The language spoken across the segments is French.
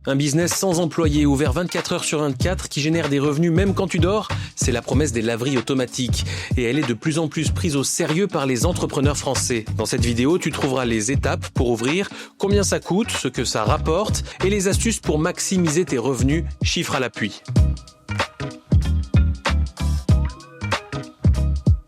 Un business sans employés, ouvert 24 heures sur 24, qui génère des revenus même quand tu dors, c'est la promesse des laveries automatiques. Et elle est de plus en plus prise au sérieux par les entrepreneurs français. Dans cette vidéo, tu trouveras les étapes pour ouvrir, combien ça coûte, ce que ça rapporte, et les astuces pour maximiser tes revenus, chiffres à l'appui.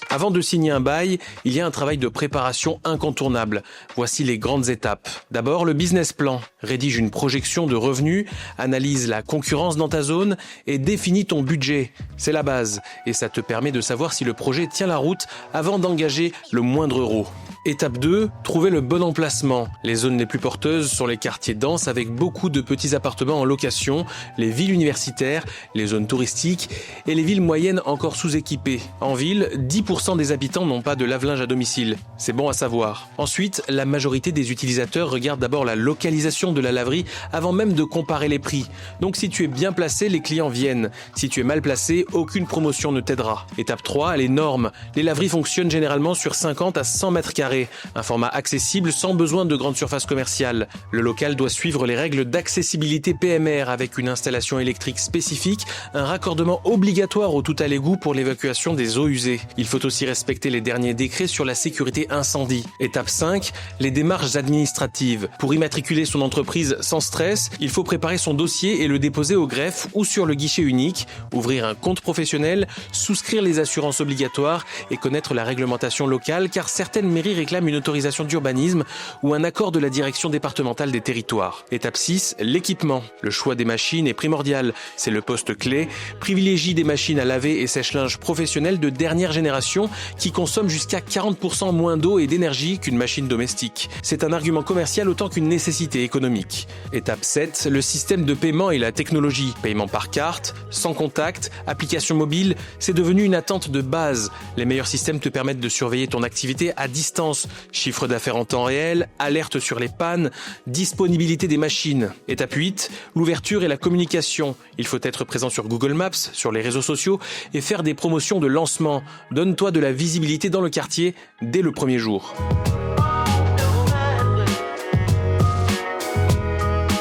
Avant de signer un bail, il y a un travail de préparation incontournable. Voici les grandes étapes. D'abord, le business plan. Rédige une projection de revenus, analyse la concurrence dans ta zone et définis ton budget. C'est la base et ça te permet de savoir si le projet tient la route avant d'engager le moindre euro. Étape 2, trouver le bon emplacement. Les zones les plus porteuses sont les quartiers denses avec beaucoup de petits appartements en location, les villes universitaires, les zones touristiques et les villes moyennes encore sous-équipées. En ville, 10% des habitants n'ont pas de lave-linge à domicile. C'est bon à savoir. Ensuite, la majorité des utilisateurs regardent d'abord la localisation de la laverie avant même de comparer les prix. Donc si tu es bien placé, les clients viennent. Si tu es mal placé, aucune promotion ne t'aidera. Étape 3, les normes. Les laveries fonctionnent généralement sur 50 à 100 mètres carrés. Un format accessible sans besoin de grandes surfaces commerciales. Le local doit suivre les règles d'accessibilité PMR avec une installation électrique spécifique, un raccordement obligatoire au tout à l'égout pour l'évacuation des eaux usées. Il faut aussi respecter les derniers décrets sur la sécurité incendie. Étape 5, les démarches administratives. Pour immatriculer son entreprise sans stress, il faut préparer son dossier et le déposer au greffe ou sur le guichet unique, ouvrir un compte professionnel, souscrire les assurances obligatoires et connaître la réglementation locale car certaines mairies réclament une autorisation d'urbanisme ou un accord de la direction départementale des territoires. Étape 6, l'équipement. Le choix des machines est primordial. C'est le poste clé. Privilégie des machines à laver et sèche-linge professionnelles de dernière génération qui consomment jusqu'à 40% moins d'eau et d'énergie qu'une machine domestique. C'est un argument commercial autant qu'une nécessité économique. Étape 7, le système de paiement et la technologie. Paiement par carte, sans contact, application mobile, c'est devenu une attente de base. Les meilleurs systèmes te permettent de surveiller ton activité à distance. Chiffre d'affaires en temps réel, alerte sur les pannes, disponibilité des machines. Étape 8, l'ouverture et la communication. Il faut être présent sur Google Maps, sur les réseaux sociaux et faire des promotions de lancement. Donne-toi de la visibilité dans le quartier dès le premier jour.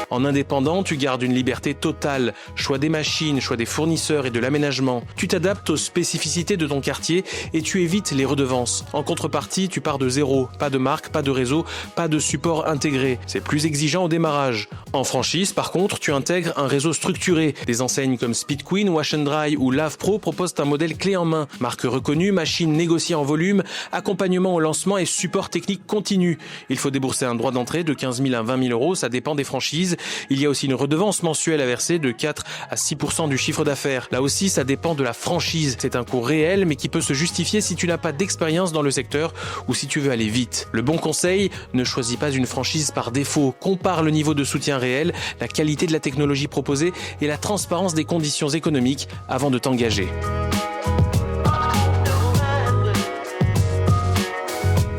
En indépendant, tu gardes une liberté totale. Choix des machines, choix des fournisseurs et de l'aménagement. Tu t'adaptes aux spécificités de ton quartier et tu évites les redevances. En contrepartie, tu pars de zéro. Pas de marque, pas de réseau, pas de support intégré. C'est plus exigeant au démarrage. En franchise, par contre, tu intègres un réseau structuré. Des enseignes comme Speed Queen, Wash & Dry ou Lave Pro proposent un modèle clé en main. Marque reconnue, machines négociées en volume, accompagnement au lancement et support technique continu. Il faut débourser un droit d'entrée de 15 000 à 20 000 euros, ça dépend des franchises. Il y a aussi une redevance mensuelle à verser de 4 à 6% du chiffre d'affaires. Là aussi, ça dépend de la franchise. C'est un coût réel, mais qui peut se justifier si tu n'as pas d'expérience dans le secteur ou si tu veux aller vite. Le bon conseil, ne choisis pas une franchise par défaut. Compare le niveau de soutien réel, la qualité de la technologie proposée et la transparence des conditions économiques avant de t'engager.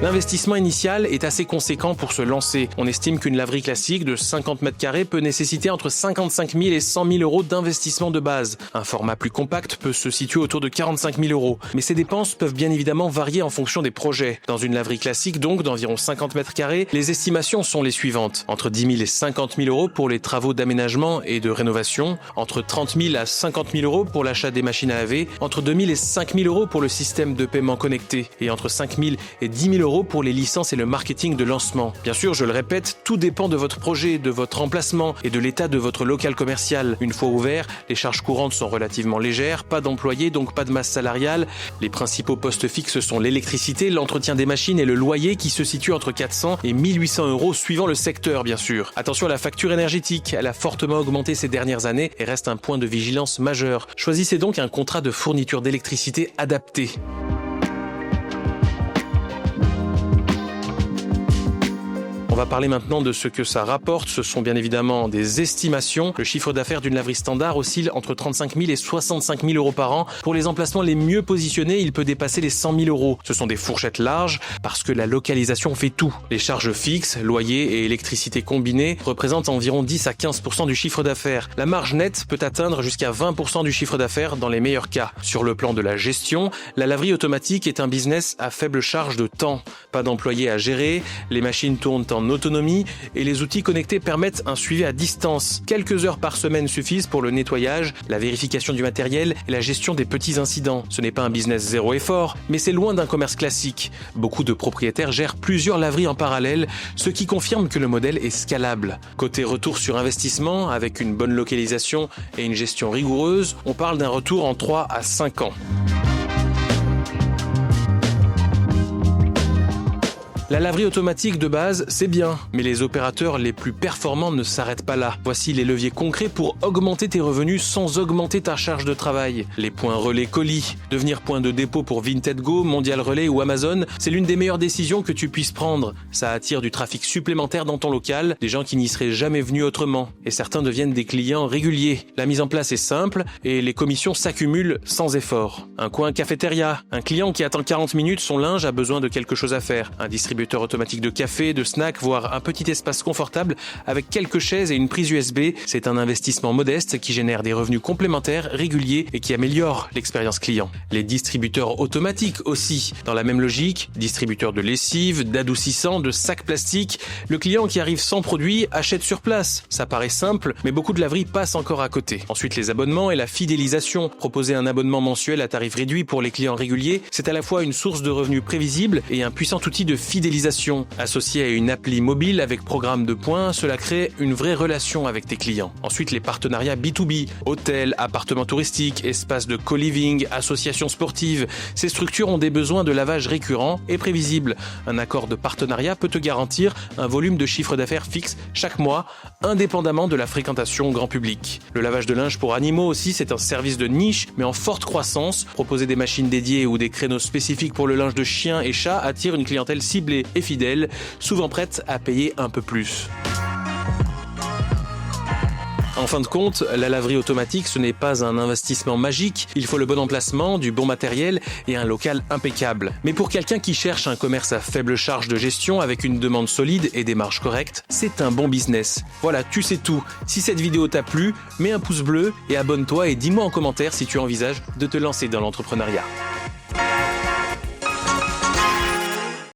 L'investissement initial est assez conséquent pour se lancer. On estime qu'une laverie classique de 50 mètres carrés peut nécessiter entre 55 000 et 100 000 euros d'investissement de base. Un format plus compact peut se situer autour de 45 000 euros. Mais ces dépenses peuvent bien évidemment varier en fonction des projets. Dans une laverie classique, donc d'environ 50 mètres carrés, les estimations sont les suivantes. Entre 10 000 et 50 000 euros pour les travaux d'aménagement et de rénovation, entre 30 000 à 50 000 euros pour l'achat des machines à laver, entre 2 000 et 5 000 euros pour le système de paiement connecté et entre 5 000 et 10 000 euros pour les licences et le marketing de lancement. Bien sûr, je le répète, tout dépend de votre projet, de votre emplacement et de l'état de votre local commercial. Une fois ouvert, les charges courantes sont relativement légères, pas d'employés, donc pas de masse salariale. Les principaux postes fixes sont l'électricité, l'entretien des machines et le loyer qui se situe entre 400 et 1800 euros suivant le secteur, bien sûr. Attention à la facture énergétique, elle a fortement augmenté ces dernières années et reste un point de vigilance majeur. Choisissez donc un contrat de fourniture d'électricité adapté. On va parler maintenant de ce que ça rapporte. Ce sont bien évidemment des estimations. Le chiffre d'affaires d'une laverie standard oscille entre 35 000 et 65 000 euros par an. Pour les emplacements les mieux positionnés, il peut dépasser les 100 000 euros. Ce sont des fourchettes larges parce que la localisation fait tout. Les charges fixes, loyer et électricité combinés représentent environ 10 à 15% du chiffre d'affaires. La marge nette peut atteindre jusqu'à 20% du chiffre d'affaires dans les meilleurs cas. Sur le plan de la gestion, la laverie automatique est un business à faible charge de temps. Pas d'employés à gérer, les machines tournent en en autonomie et les outils connectés permettent un suivi à distance. Quelques heures par semaine suffisent pour le nettoyage, la vérification du matériel et la gestion des petits incidents. Ce n'est pas un business zéro effort, mais c'est loin d'un commerce classique. Beaucoup de propriétaires gèrent plusieurs laveries en parallèle, ce qui confirme que le modèle est scalable. Côté retour sur investissement, avec une bonne localisation et une gestion rigoureuse, on parle d'un retour en 3 à 5 ans. La laverie automatique de base, c'est bien, mais les opérateurs les plus performants ne s'arrêtent pas là. Voici les leviers concrets pour augmenter tes revenus sans augmenter ta charge de travail. Les points relais colis. Devenir point de dépôt pour Vinted Go, Mondial Relay ou Amazon, c'est l'une des meilleures décisions que tu puisses prendre. Ça attire du trafic supplémentaire dans ton local, des gens qui n'y seraient jamais venus autrement. Et certains deviennent des clients réguliers. La mise en place est simple et les commissions s'accumulent sans effort. Un coin cafétéria. Un client qui attend 40 minutes son linge a besoin de quelque chose à faire. Un distributeur automatique de café, de snacks, voire un petit espace confortable avec quelques chaises et une prise USB. C'est un investissement modeste qui génère des revenus complémentaires réguliers et qui améliore l'expérience client. Les distributeurs automatiques aussi, dans la même logique, distributeurs de lessive, d'adoucissants, de sacs plastiques. Le client qui arrive sans produit achète sur place. Ça paraît simple, mais beaucoup de laveries passent encore à côté. Ensuite, les abonnements et la fidélisation. Proposer un abonnement mensuel à tarif réduit pour les clients réguliers, c'est à la fois une source de revenus prévisible et un puissant outil de fidélisation. Associé à une appli mobile avec programme de points, cela crée une vraie relation avec tes clients. Ensuite, les partenariats B2B, hôtels, appartements touristiques, espaces de co-living, associations sportives. Ces structures ont des besoins de lavage récurrents et prévisibles. Un accord de partenariat peut te garantir un volume de chiffre d'affaires fixe chaque mois, indépendamment de la fréquentation grand public. Le lavage de linge pour animaux aussi, c'est un service de niche, mais en forte croissance. Proposer des machines dédiées ou des créneaux spécifiques pour le linge de chiens et chats attire une clientèle ciblée et fidèle, souvent prête à payer un peu plus. En fin de compte, la laverie automatique, ce n'est pas un investissement magique. Il faut le bon emplacement, du bon matériel et un local impeccable. Mais pour quelqu'un qui cherche un commerce à faible charge de gestion avec une demande solide et des marges correctes, c'est un bon business. Voilà, tu sais tout. Si cette vidéo t'a plu, mets un pouce bleu et abonne-toi et dis-moi en commentaire si tu envisages de te lancer dans l'entrepreneuriat.